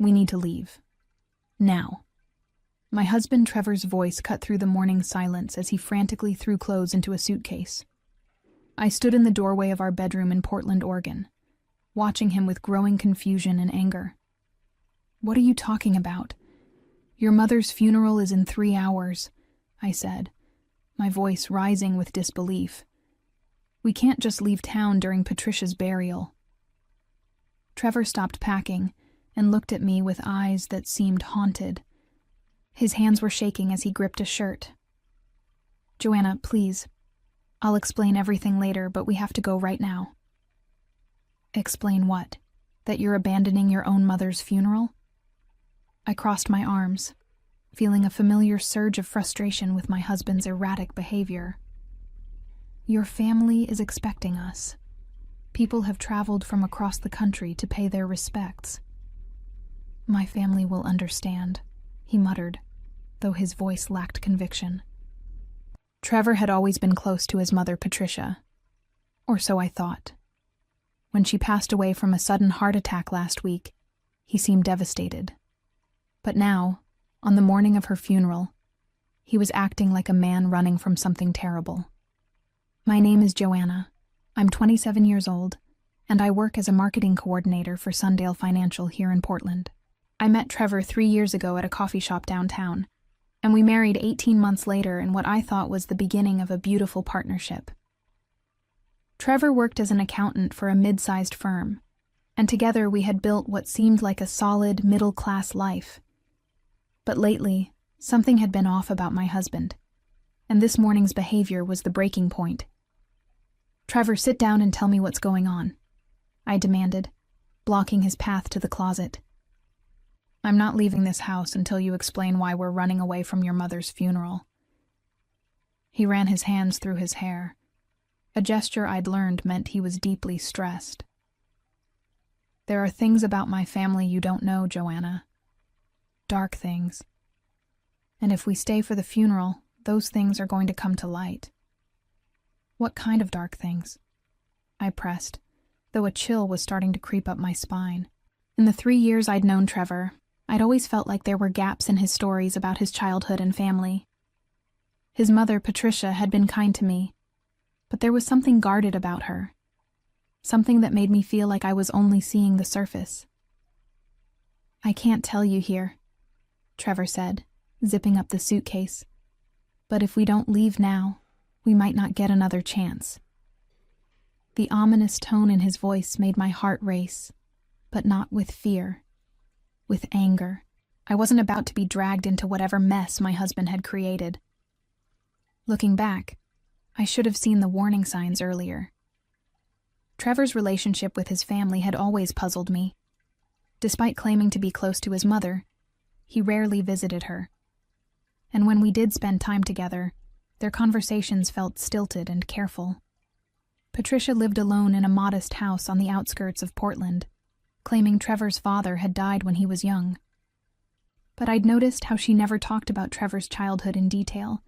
We need to leave. Now." My husband Trevor's voice cut through the morning silence as he frantically threw clothes into a suitcase. I stood in the doorway of our bedroom in Portland, Oregon, watching him with growing confusion and anger. "What are you talking about? Your mother's funeral is in 3 hours," I said, my voice rising with disbelief. "We can't just leave town during Patricia's burial." Trevor stopped packing and looked at me with eyes that seemed haunted. His hands were shaking as he gripped a shirt. "Joanna, please. I'll explain everything later, but we have to go right now." "Explain what? That you're abandoning your own mother's funeral?" I crossed my arms, feeling a familiar surge of frustration with my husband's erratic behavior. "Your family is expecting us. People have traveled from across the country to pay their respects." "My family will understand," he muttered, though his voice lacked conviction. Trevor had always been close to his mother, Patricia. Or so I thought. When she passed away from a sudden heart attack last week, he seemed devastated. But now, on the morning of her funeral, he was acting like a man running from something terrible. "My name is Joanna. I'm 27 years old, and I work as a marketing coordinator for Sundale Financial here in Portland. I met Trevor 3 years ago at a coffee shop downtown, and we married 18 months later in what I thought was the beginning of a beautiful partnership." Trevor worked as an accountant for a mid-sized firm, and together we had built what seemed like a solid, middle-class life. But lately, something had been off about my husband, and this morning's behavior was the breaking point. "Trevor, sit down and tell me what's going on," I demanded, blocking his path to the closet. "I'm not leaving this house until you explain why we're running away from your mother's funeral." He ran his hands through his hair, a gesture I'd learned meant he was deeply stressed. "There are things about my family you don't know, Joanna. Dark things. And if we stay for the funeral, those things are going to come to light." "What kind of dark things?" I pressed, though a chill was starting to creep up my spine. In the 3 years I'd known Trevor, I'd always felt like there were gaps in his stories about his childhood and family. His mother, Patricia, had been kind to me, but there was something guarded about her, something that made me feel like I was only seeing the surface. "I can't tell you here," Trevor said, zipping up the suitcase. "But if we don't leave now, we might not get another chance." The ominous tone in his voice made my heart race, but not with fear, with anger. I wasn't about to be dragged into whatever mess my husband had created. Looking back, I should have seen the warning signs earlier. Trevor's relationship with his family had always puzzled me. Despite claiming to be close to his mother, he rarely visited her. And when we did spend time together, their conversations felt stilted and careful. Patricia lived alone in a modest house on the outskirts of Portland, claiming Trevor's father had died when he was young. But I'd noticed how she never talked about Trevor's childhood in detail,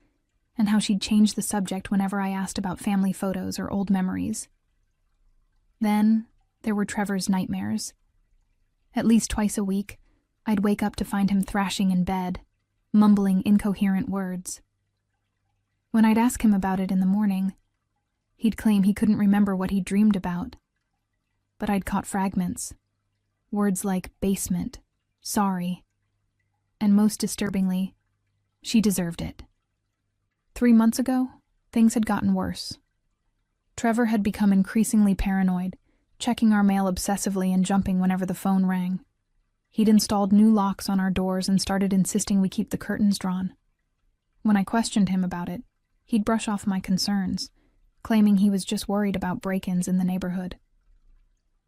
and how she'd changed the subject whenever I asked about family photos or old memories. Then, there were Trevor's nightmares. At least twice a week, I'd wake up to find him thrashing in bed, mumbling incoherent words. When I'd ask him about it in the morning, he'd claim he couldn't remember what he'd dreamed about. But I'd caught fragments. Words like basement, sorry, and most disturbingly, she deserved it. 3 months ago, things had gotten worse. Trevor had become increasingly paranoid, checking our mail obsessively and jumping whenever the phone rang. He'd installed new locks on our doors and started insisting we keep the curtains drawn. When I questioned him about it, he'd brush off my concerns, claiming he was just worried about break-ins in the neighborhood.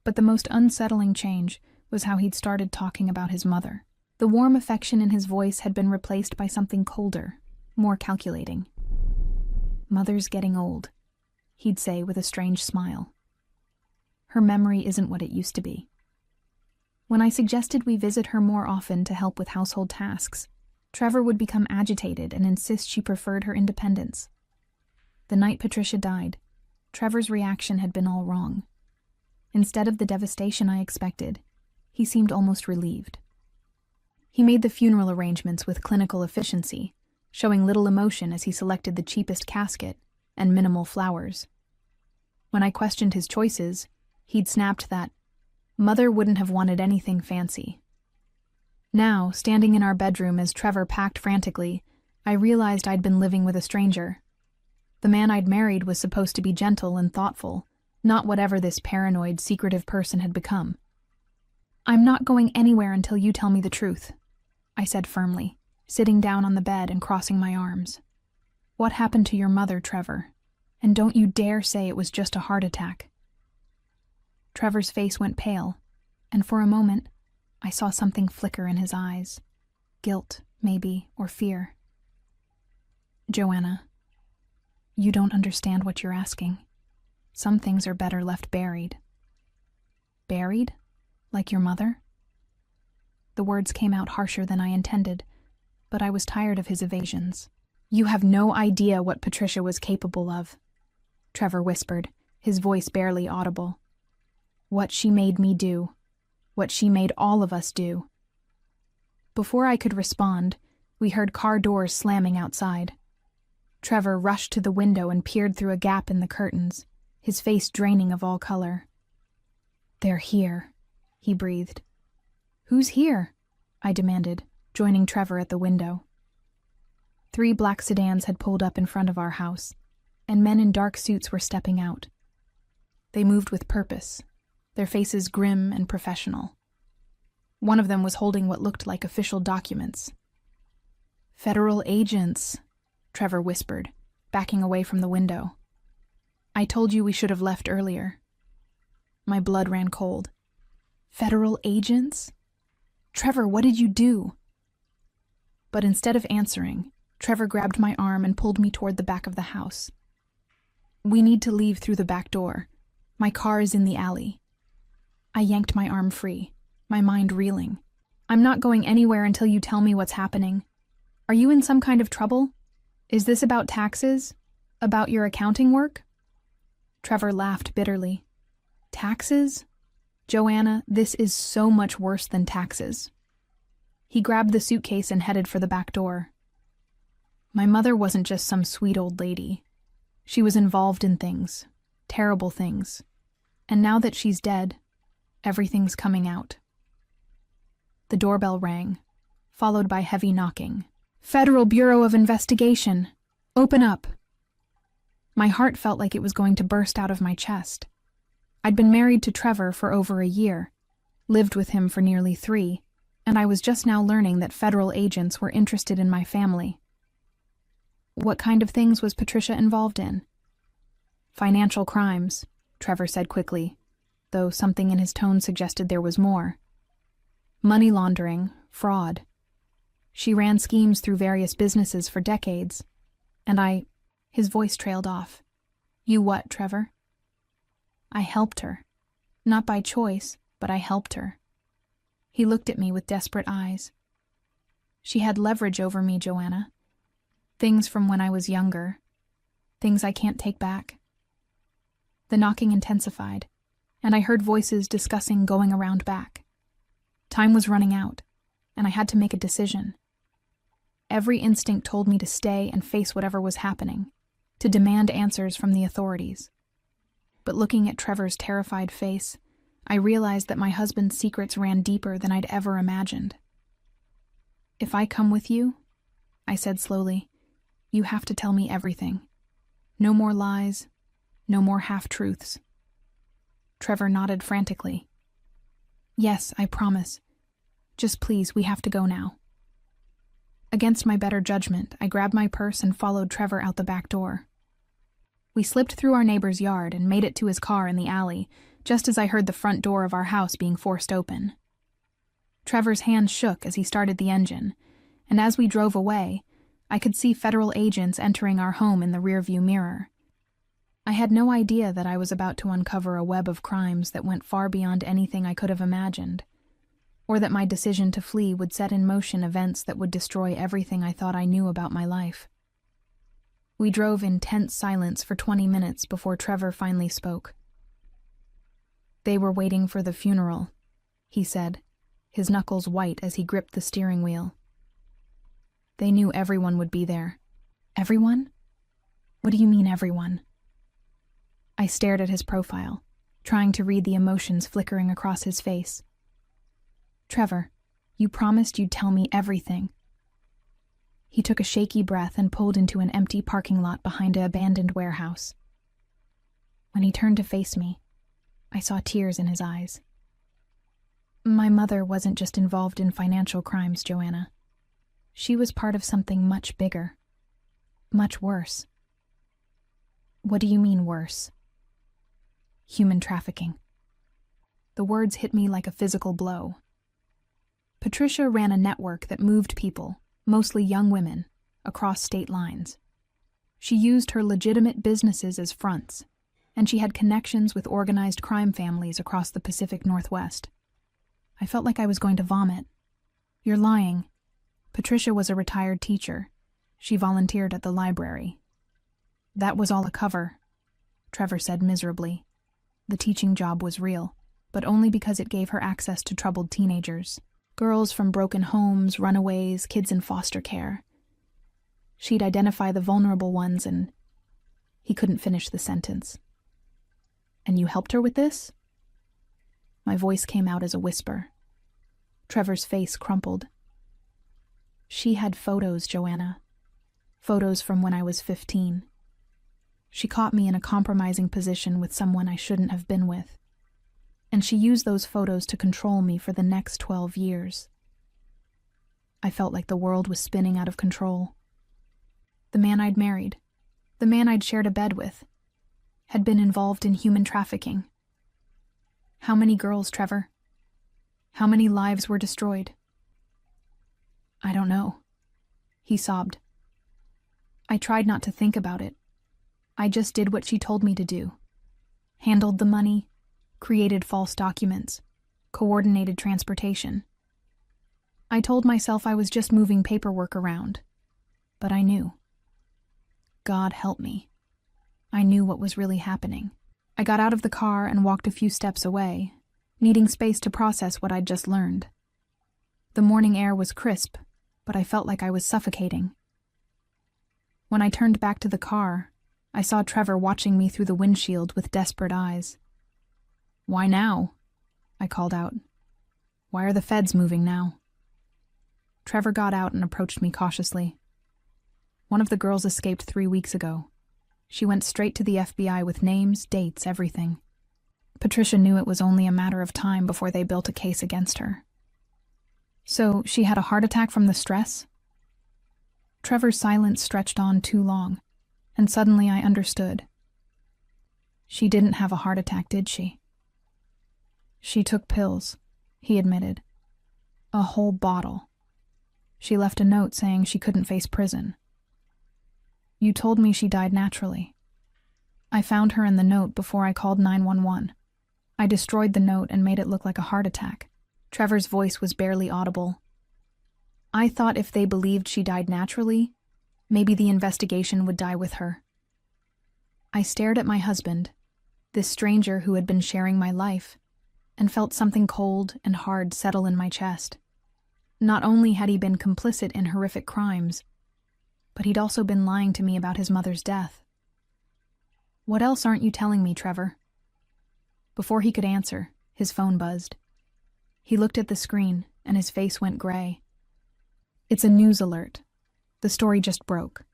But the most unsettling change was how he'd started talking about his mother. The warm affection in his voice had been replaced by something colder, more calculating. "Mother's getting old," he'd say with a strange smile. "Her memory isn't what it used to be." When I suggested we visit her more often to help with household tasks, Trevor would become agitated and insist she preferred her independence. The night Patricia died, Trevor's reaction had been all wrong. Instead of the devastation I expected, he seemed almost relieved. He made the funeral arrangements with clinical efficiency, showing little emotion as he selected the cheapest casket and minimal flowers. When I questioned his choices, he'd snapped that Mother wouldn't have wanted anything fancy. Now, standing in our bedroom as Trevor packed frantically, I realized I'd been living with a stranger. The man I'd married was supposed to be gentle and thoughtful, not whatever this paranoid, secretive person had become. "I'm not going anywhere until you tell me the truth," I said firmly, sitting down on the bed and crossing my arms. "What happened to your mother, Trevor? And don't you dare say it was just a heart attack." Trevor's face went pale, and for a moment, I saw something flicker in his eyes. Guilt, maybe, or fear. "Joanna, you don't understand what you're asking. Some things are better left buried." "Buried? Like your mother?" The words came out harsher than I intended, but I was tired of his evasions. "You have no idea what Patricia was capable of," Trevor whispered, his voice barely audible. "What she made me do. What she made all of us do." Before I could respond, we heard car doors slamming outside. Trevor rushed to the window and peered through a gap in the curtains, his face draining of all color. "They're here," he breathed. "Who's here?" I demanded, joining Trevor at the window. 3 black sedans had pulled up in front of our house, and men in dark suits were stepping out. They moved with purpose, their faces grim and professional. One of them was holding what looked like official documents. "Federal agents," Trevor whispered, backing away from the window. "I told you we should have left earlier." My blood ran cold. "Federal agents? Trevor, what did you do?" But instead of answering, Trevor grabbed my arm and pulled me toward the back of the house. "We need to leave through the back door. My car is in the alley." I yanked my arm free, my mind reeling. "I'm not going anywhere until you tell me what's happening. Are you in some kind of trouble? Is this about taxes? About your accounting work?" Trevor laughed bitterly. "Taxes? Joanna, this is so much worse than taxes." He grabbed the suitcase and headed for the back door. My mother wasn't just some sweet old lady. She was involved in things, terrible things. And now that she's dead, everything's coming out. The doorbell rang, followed by heavy knocking. "Federal Bureau of Investigation! Open up!" My heart felt like it was going to burst out of my chest. I'd been married to Trevor for over a year, lived with him for nearly 3, and I was just now learning that federal agents were interested in my family. What kind of things was Patricia involved in? "Financial crimes," Trevor said quickly, though something in his tone suggested there was more. "Money laundering, fraud. She ran schemes through various businesses for decades, and His voice trailed off. "You what, Trevor?" "I helped her. Not by choice, but I helped her." He looked at me with desperate eyes. "She had leverage over me, Joanna. Things from when I was younger. Things I can't take back." The knocking intensified, and I heard voices discussing going around back. Time was running out, and I had to make a decision. Every instinct told me to stay and face whatever was happening, to demand answers from the authorities. But looking at Trevor's terrified face, I realized that my husband's secrets ran deeper than I'd ever imagined. "If I come with you," I said slowly, "you have to tell me everything. No more lies, no more half-truths." Trevor nodded frantically. "Yes, I promise. Just please, we have to go now." Against my better judgment, I grabbed my purse and followed Trevor out the back door. We slipped through our neighbor's yard and made it to his car in the alley, just as I heard the front door of our house being forced open. Trevor's hand shook as he started the engine, and as we drove away, I could see federal agents entering our home in the rearview mirror. I had no idea that I was about to uncover a web of crimes that went far beyond anything I could have imagined, or that my decision to flee would set in motion events that would destroy everything I thought I knew about my life. We drove in tense silence for 20 minutes before Trevor finally spoke. "They were waiting for the funeral," he said, his knuckles white as he gripped the steering wheel. They knew everyone would be there. Everyone? What do you mean, everyone? I stared at his profile, trying to read the emotions flickering across his face. Trevor, you promised you'd tell me everything. He took a shaky breath and pulled into an empty parking lot behind an abandoned warehouse. When he turned to face me, I saw tears in his eyes. My mother wasn't just involved in financial crimes, Joanna. She was part of something much bigger. Much worse. What do you mean worse? Human trafficking. The words hit me like a physical blow. Patricia ran a network that moved people, mostly young women, across state lines. She used her legitimate businesses as fronts, and she had connections with organized crime families across the Pacific Northwest. I felt like I was going to vomit. You're lying. Patricia was a retired teacher. She volunteered at the library. That was all a cover, Trevor said miserably. The teaching job was real, but only because it gave her access to troubled teenagers. Girls from broken homes, runaways, kids in foster care. She'd identify the vulnerable ones and... He couldn't finish the sentence. And you helped her with this? My voice came out as a whisper. Trevor's face crumpled. She had photos, Joanna. Photos from when I was 15. She caught me in a compromising position with someone I shouldn't have been with. And she used those photos to control me for the next 12 years. I felt like the world was spinning out of control. The man I'd married, the man I'd shared a bed with, had been involved in human trafficking. How many girls, Trevor? How many lives were destroyed? I don't know, he sobbed. I tried not to think about it. I just did what she told me to do. Handled the money, created false documents, coordinated transportation. I told myself I was just moving paperwork around, but I knew. God help me. I knew what was really happening. I got out of the car and walked a few steps away, needing space to process what I'd just learned. The morning air was crisp, but I felt like I was suffocating. When I turned back to the car, I saw Trevor watching me through the windshield with desperate eyes. Why now? I called out. Why are the feds moving now? Trevor got out and approached me cautiously. One of the girls escaped 3 weeks ago. She went straight to the FBI with names, dates, everything. Patricia knew it was only a matter of time before they built a case against her. So she had a heart attack from the stress? Trevor's silence stretched on too long, and suddenly I understood. She didn't have a heart attack, did she? She took pills, he admitted. A whole bottle. She left a note saying she couldn't face prison. You told me she died naturally. I found her in the note before I called 911. I destroyed the note and made it look like a heart attack. Trevor's voice was barely audible. I thought if they believed she died naturally, maybe the investigation would die with her. I stared at my husband, this stranger who had been sharing my life, and felt something cold and hard settle in my chest. Not only had he been complicit in horrific crimes, but he'd also been lying to me about his mother's death. What else aren't you telling me, Trevor? Before he could answer, his phone buzzed. He looked at the screen, and his face went gray. It's a news alert. The story just broke.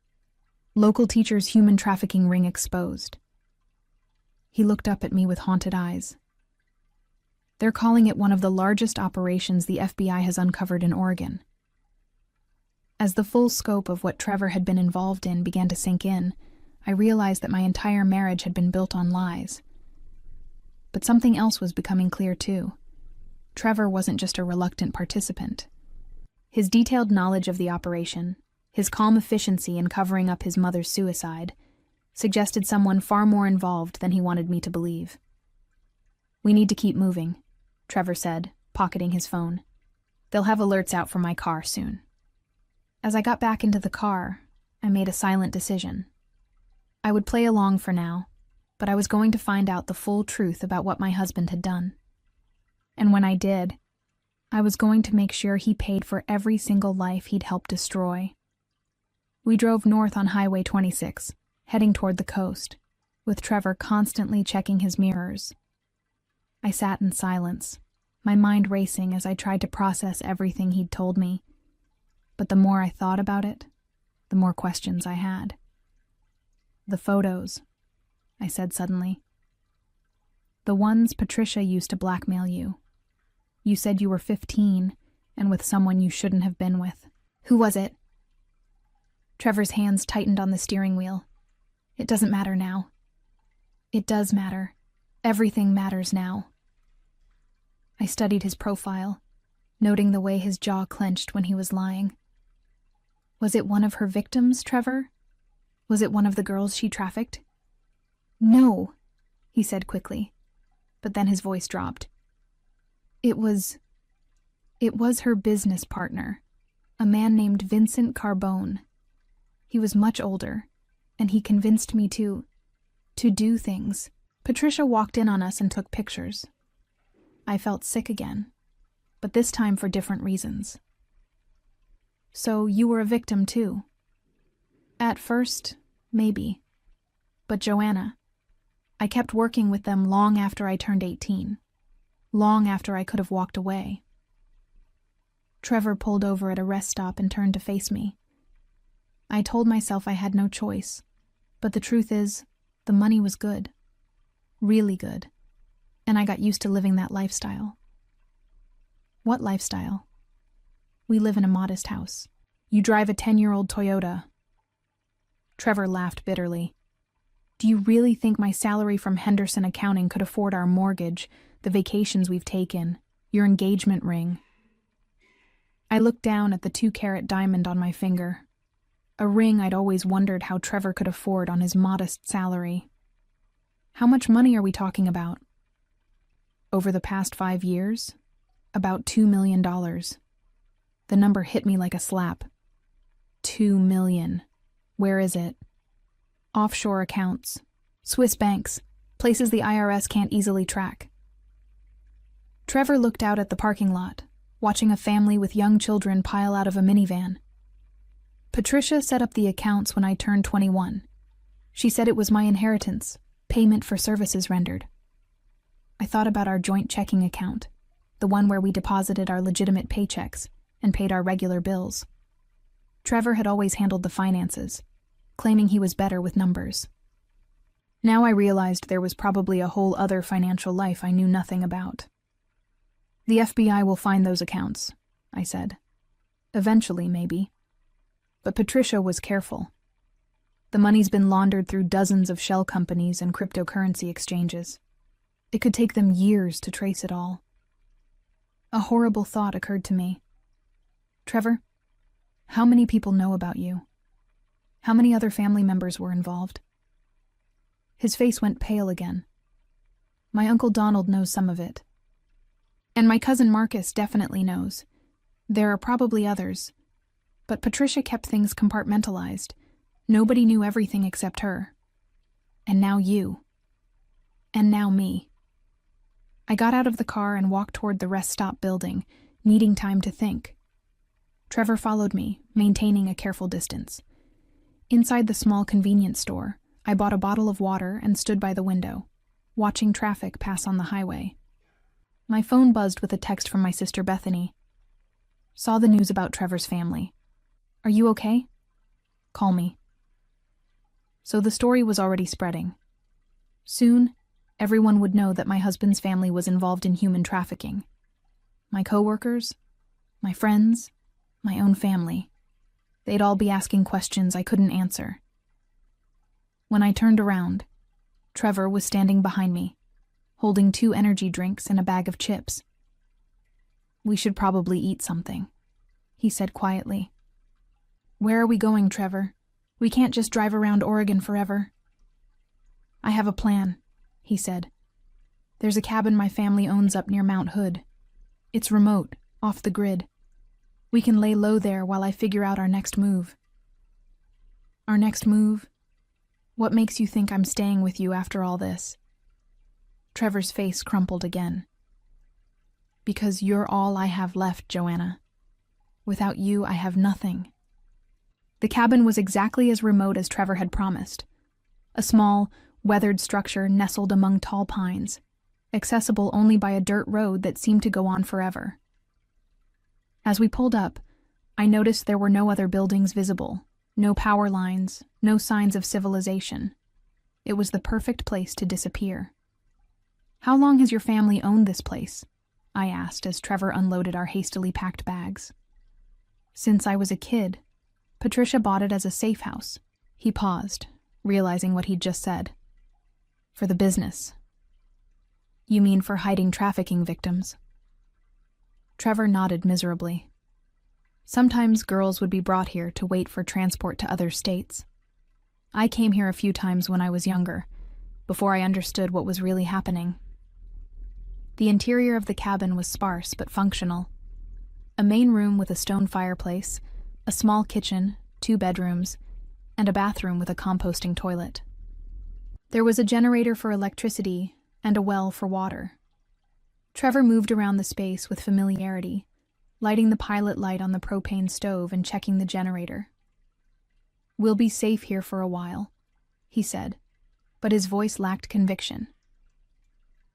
Local teacher's human trafficking ring exposed. He looked up at me with haunted eyes. They're calling it one of the largest operations the FBI has uncovered in Oregon. As the full scope of what Trevor had been involved in began to sink in, I realized that my entire marriage had been built on lies. But something else was becoming clear too. Trevor wasn't just a reluctant participant. His detailed knowledge of the operation, his calm efficiency in covering up his mother's suicide, suggested someone far more involved than he wanted me to believe. We need to keep moving, Trevor said, pocketing his phone. They'll have alerts out from my car soon. As I got back into the car, I made a silent decision. I would play along for now, but I was going to find out the full truth about what my husband had done. And when I did, I was going to make sure he paid for every single life he'd helped destroy. We drove north on Highway 26, heading toward the coast, with Trevor constantly checking his mirrors. I sat in silence, my mind racing as I tried to process everything he'd told me. But the more I thought about it, the more questions I had. "The photos," I said suddenly. "The ones Patricia used to blackmail you. You said you were 15 and with someone you shouldn't have been with. Who was it?" Trevor's hands tightened on the steering wheel. "It doesn't matter now." "It does matter. Everything matters now." I studied his profile, noting the way his jaw clenched when he was lying. "Was it one of her victims, Trevor? Was it one of the girls she trafficked?" "No," he said quickly, but then his voice dropped. It was her business partner, a man named Vincent Carbone. He was much older, and he convinced me to do things." Patricia walked in on us and took pictures. I felt sick again, but this time for different reasons. "So you were a victim too?" "At first, maybe. But Joanna, I kept working with them long after I turned 18. Long after I could have walked away." Trevor pulled over at a rest stop and turned to face me. I told myself I had no choice, but the truth is, the money was good. Really good. And I got used to living that lifestyle. "What lifestyle?" "We live in a modest house. You drive a 10-year-old Toyota." Trevor laughed bitterly. "Do you really think my salary from Henderson Accounting could afford our mortgage, the vacations we've taken, your engagement ring?" I looked down at the 2-carat diamond on my finger, a ring I'd always wondered how Trevor could afford on his modest salary. "How much money are we talking about?" "Over the past 5 years, about $2 million. The number hit me like a slap. $2 million. Where is it? Offshore accounts. Swiss banks. Places the IRS can't easily track." Trevor looked out at the parking lot, watching a family with young children pile out of a minivan. "Patricia set up the accounts when I turned 21. She said it was my inheritance, payment for services rendered." I thought about our joint checking account, the one where we deposited our legitimate paychecks and paid our regular bills. Trevor had always handled the finances, claiming he was better with numbers. Now I realized there was probably a whole other financial life I knew nothing about. "The FBI will find those accounts," I said. "Eventually, maybe." But Patricia was careful. The money's been laundered through dozens of shell companies and cryptocurrency exchanges. It could take them years to trace it all. A horrible thought occurred to me. "Trevor, how many people know about you? How many other family members were involved?" His face went pale again. "My Uncle Donald knows some of it. And my cousin Marcus definitely knows. There are probably others. But Patricia kept things compartmentalized. Nobody knew everything except her. And now you. And now me." I got out of the car and walked toward the rest stop building, needing time to think. Trevor followed me, maintaining a careful distance. Inside the small convenience store, I bought a bottle of water and stood by the window, watching traffic pass on the highway. My phone buzzed with a text from my sister Bethany. "Saw the news about Trevor's family. Are you okay? Call me." So the story was already spreading. Soon, everyone would know that my husband's family was involved in human trafficking. My coworkers, my friends, my own family. They'd all be asking questions I couldn't answer. When I turned around, Trevor was standing behind me, holding 2 energy drinks and a bag of chips. "We should probably eat something," he said quietly. "Where are we going, Trevor? We can't just drive around Oregon forever." "I have a plan," he said. "There's a cabin my family owns up near Mount Hood. It's remote, off the grid. We can lay low there while I figure out our next move." "Our next move? What makes you think I'm staying with you after all this?" Trevor's face crumpled again. Because you're all I have left, Joanna. Without you, I have nothing. The cabin was exactly as remote as Trevor had promised. A small, weathered structure nestled among tall pines, accessible only by a dirt road that seemed to go on forever. As we pulled up, I noticed there were no other buildings visible, no power lines, no signs of civilization. It was the perfect place to disappear. "How long has your family owned this place?" I asked as Trevor unloaded our hastily packed bags. "Since I was a kid. Patricia bought it as a safe house." He paused, realizing what he'd just said. "For the business." "You mean for hiding trafficking victims?" Trevor nodded miserably. Sometimes girls would be brought here to wait for transport to other states. I came here a few times when I was younger, before I understood what was really happening. The interior of the cabin was sparse but functional. A main room with a stone fireplace, a small kitchen, 2 bedrooms, and a bathroom with a composting toilet. There was a generator for electricity and a well for water. Trevor moved around the space with familiarity, lighting the pilot light on the propane stove and checking the generator. "We'll be safe here for a while," he said, but his voice lacked conviction.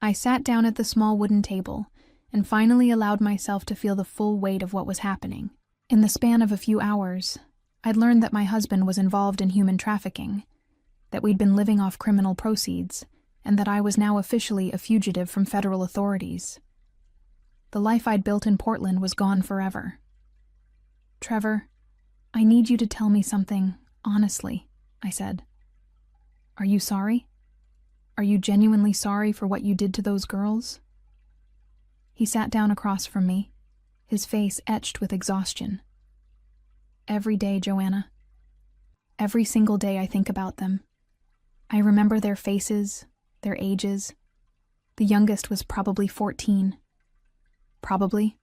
I sat down at the small wooden table and finally allowed myself to feel the full weight of what was happening. In the span of a few hours, I'd learned that my husband was involved in human trafficking, that we'd been living off criminal proceeds, and that I was now officially a fugitive from federal authorities. The life I'd built in Portland was gone forever. "Trevor, I need you to tell me something, honestly," I said. "Are you sorry? Are you genuinely sorry for what you did to those girls?" He sat down across from me, his face etched with exhaustion. "Every day, Joanna. Every single day I think about them. I remember their faces, their ages. The youngest was probably 14. Probably.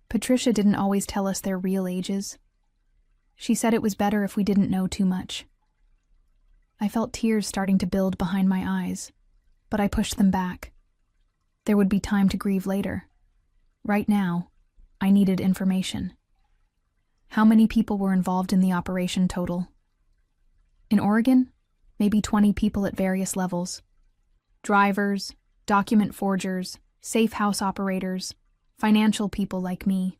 Patricia didn't always tell us their real ages. She said it was better if we didn't know too much. I felt tears starting to build behind my eyes, but I pushed them back. There would be time to grieve later. Right now, I needed information. How many people were involved in the operation total? In Oregon, maybe 20 people at various levels. Drivers, document forgers, safe house operators, financial people like me.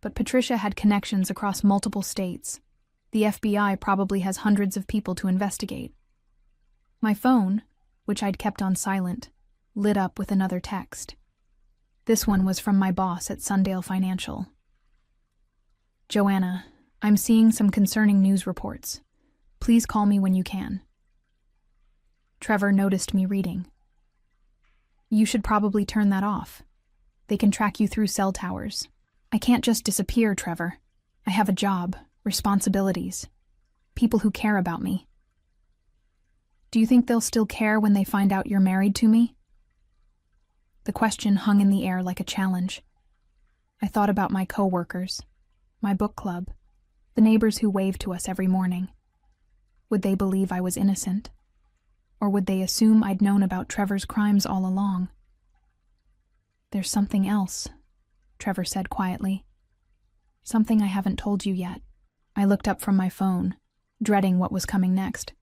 But Patricia had connections across multiple states. The FBI probably has hundreds of people to investigate. My phone, which I'd kept on silent, lit up with another text. This one was from my boss at Sundale Financial. "Joanna, I'm seeing some concerning news reports. Please call me when you can." Trevor noticed me reading. "You should probably turn that off. They can track you through cell towers. I can't just disappear, Trevor. I have a job, responsibilities, people who care about me." "Do you think they'll still care when they find out you're married to me?" The question hung in the air like a challenge. I thought about my co-workers, my book club, the neighbors who waved to us every morning. Would they believe I was innocent? Or would they assume I'd known about Trevor's crimes all along? "There's something else," Trevor said quietly. "Something I haven't told you yet." I looked up from my phone, dreading what was coming next.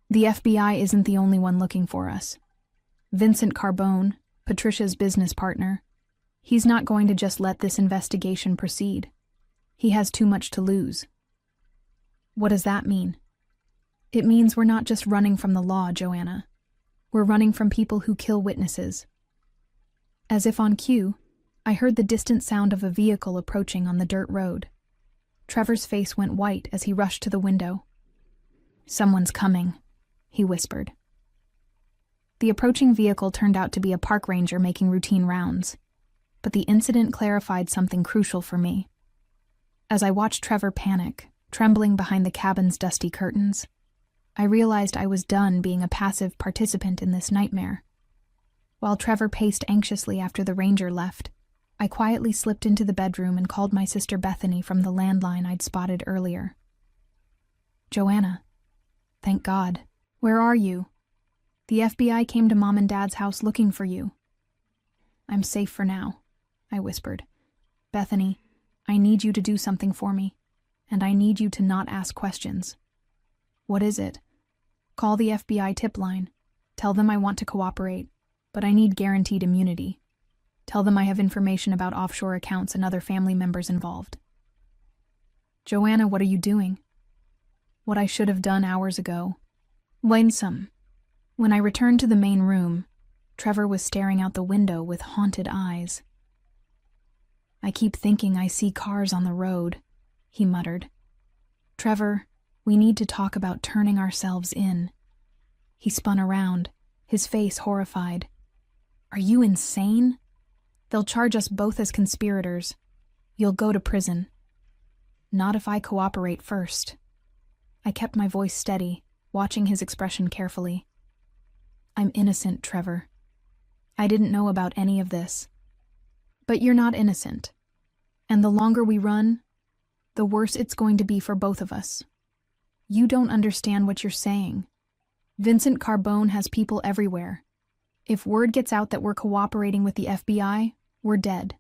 "The FBI isn't the only one looking for us. Vincent Carbone, Patricia's business partner, he's not going to just let this investigation proceed. He has too much to lose." "What does that mean?" "It means we're not just running from the law, Joanna. We're running from people who kill witnesses." As if on cue, I heard the distant sound of a vehicle approaching on the dirt road. Trevor's face went white as he rushed to the window. "Someone's coming," he whispered. The approaching vehicle turned out to be a park ranger making routine rounds, but the incident clarified something crucial for me. As I watched Trevor panic, trembling behind the cabin's dusty curtains, I realized I was done being a passive participant in this nightmare. While Trevor paced anxiously after the ranger left, I quietly slipped into the bedroom and called my sister Bethany from the landline I'd spotted earlier. "Joanna, thank God. Where are you? The FBI came to Mom and Dad's house looking for you." I'm safe for now, I whispered. Bethany, I need you to do something for me, and I need you to not ask questions. What is it? Call the FBI tip line. Tell them I want to cooperate, but I need guaranteed immunity. Tell them I have information about offshore accounts and other family members involved. Joanna, what are you doing? What I should have done hours ago. Lonesome. When I returned to the main room, Trevor was staring out the window with haunted eyes. I keep thinking I see cars on the road, he muttered. Trevor, we need to talk about turning ourselves in. He spun around, his face horrified. Are you insane? They'll charge us both as conspirators. You'll go to prison. Not if I cooperate first. I kept my voice steady, watching his expression carefully. I'm innocent, Trevor. I didn't know about any of this. But you're not innocent. And the longer we run, the worse it's going to be for both of us. You don't understand what you're saying. Vincent Carbone has people everywhere. If word gets out that we're cooperating with the FBI, we're dead.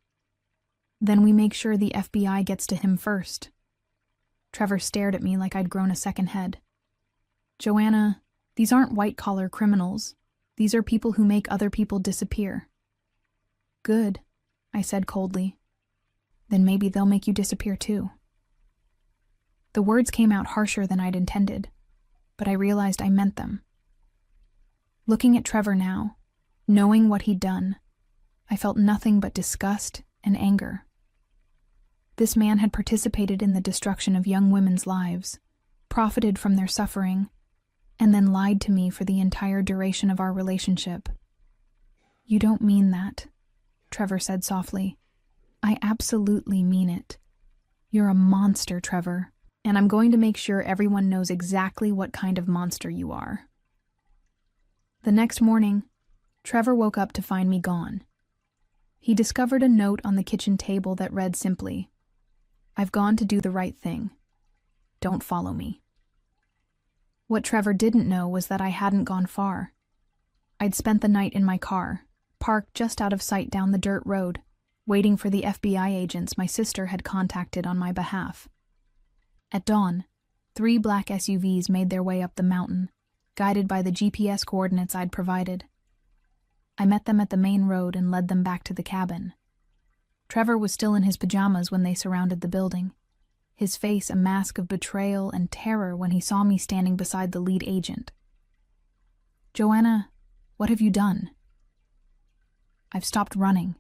Then we make sure the FBI gets to him first. Trevor stared at me like I'd grown a second head. Joanna, these aren't white-collar criminals. These are people who make other people disappear. Good, I said coldly. Then maybe they'll make you disappear too. The words came out harsher than I'd intended, but I realized I meant them. Looking at Trevor now, knowing what he'd done, I felt nothing but disgust and anger. This man had participated in the destruction of young women's lives, profited from their suffering, and then lied to me for the entire duration of our relationship. You don't mean that, Trevor said softly. I absolutely mean it. You're a monster, Trevor, and I'm going to make sure everyone knows exactly what kind of monster you are. The next morning, Trevor woke up to find me gone. He discovered a note on the kitchen table that read simply, I've gone to do the right thing. Don't follow me. What Trevor didn't know was that I hadn't gone far. I'd spent the night in my car, parked just out of sight down the dirt road, waiting for the FBI agents my sister had contacted on my behalf. At dawn, 3 black SUVs made their way up the mountain, guided by the GPS coordinates I'd provided. I met them at the main road and led them back to the cabin. Trevor was still in his pajamas when they surrounded the building, his face a mask of betrayal and terror when he saw me standing beside the lead agent. Joanna, what have you done? I've stopped running,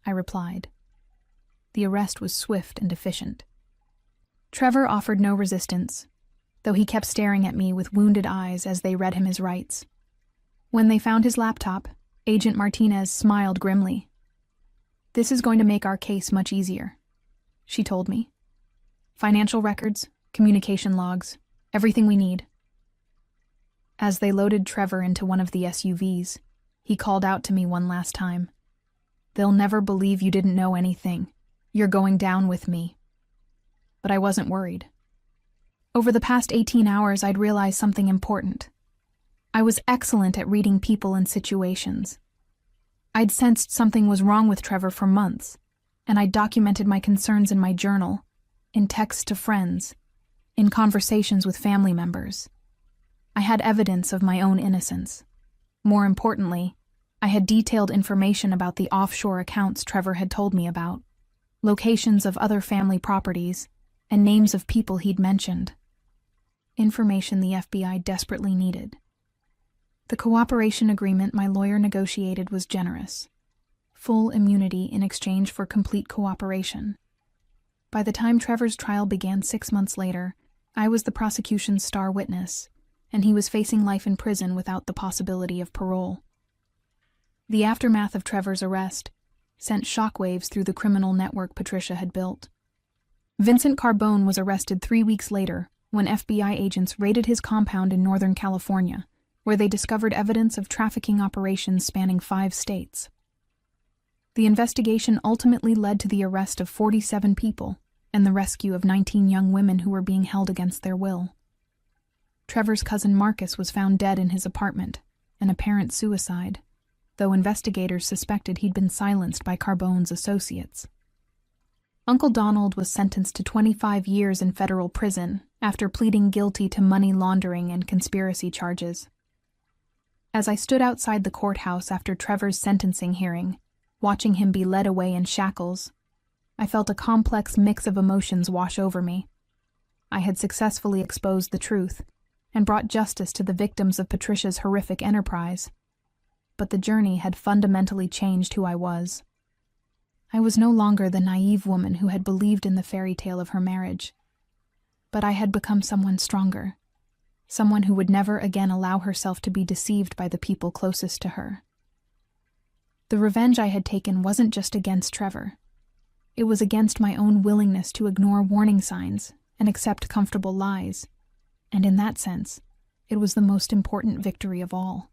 I replied. The arrest was swift and efficient. Trevor offered no resistance, though he kept staring at me with wounded eyes as they read him his rights. When they found his laptop, Agent Martinez smiled grimly. This is going to make our case much easier, she told me. Financial records, communication logs, everything we need. As they loaded Trevor into one of the SUVs, he called out to me one last time. They'll never believe you didn't know anything. You're going down with me. But I wasn't worried. Over the past 18 hours, I'd realized something important. I was excellent at reading people and situations. I'd sensed something was wrong with Trevor for months, and I'd documented my concerns in my journal, in texts to friends, in conversations with family members. I had evidence of my own innocence. More importantly, I had detailed information about the offshore accounts Trevor had told me about, locations of other family properties, and names of people he'd mentioned. Information the FBI desperately needed. The cooperation agreement my lawyer negotiated was generous. Full immunity in exchange for complete cooperation. By the time Trevor's trial began 6 months later, I was the prosecution's star witness, and he was facing life in prison without the possibility of parole. The aftermath of Trevor's arrest sent shockwaves through the criminal network Patricia had built. Vincent Carbone was arrested 3 weeks later when FBI agents raided his compound in Northern California, where they discovered evidence of trafficking operations spanning 5 states. The investigation ultimately led to the arrest of 47 people and the rescue of 19 young women who were being held against their will. Trevor's cousin Marcus was found dead in his apartment, an apparent suicide, though investigators suspected he'd been silenced by Carbone's associates. Uncle Donald was sentenced to 25 years in federal prison after pleading guilty to money laundering and conspiracy charges. As I stood outside the courthouse after Trevor's sentencing hearing, watching him be led away in shackles, I felt a complex mix of emotions wash over me. I had successfully exposed the truth and brought justice to the victims of Patricia's horrific enterprise, but the journey had fundamentally changed who I was. I was no longer the naive woman who had believed in the fairy tale of her marriage, but I had become someone stronger, someone who would never again allow herself to be deceived by the people closest to her. The revenge I had taken wasn't just against Trevor. It was against my own willingness to ignore warning signs and accept comfortable lies, and in that sense, it was the most important victory of all.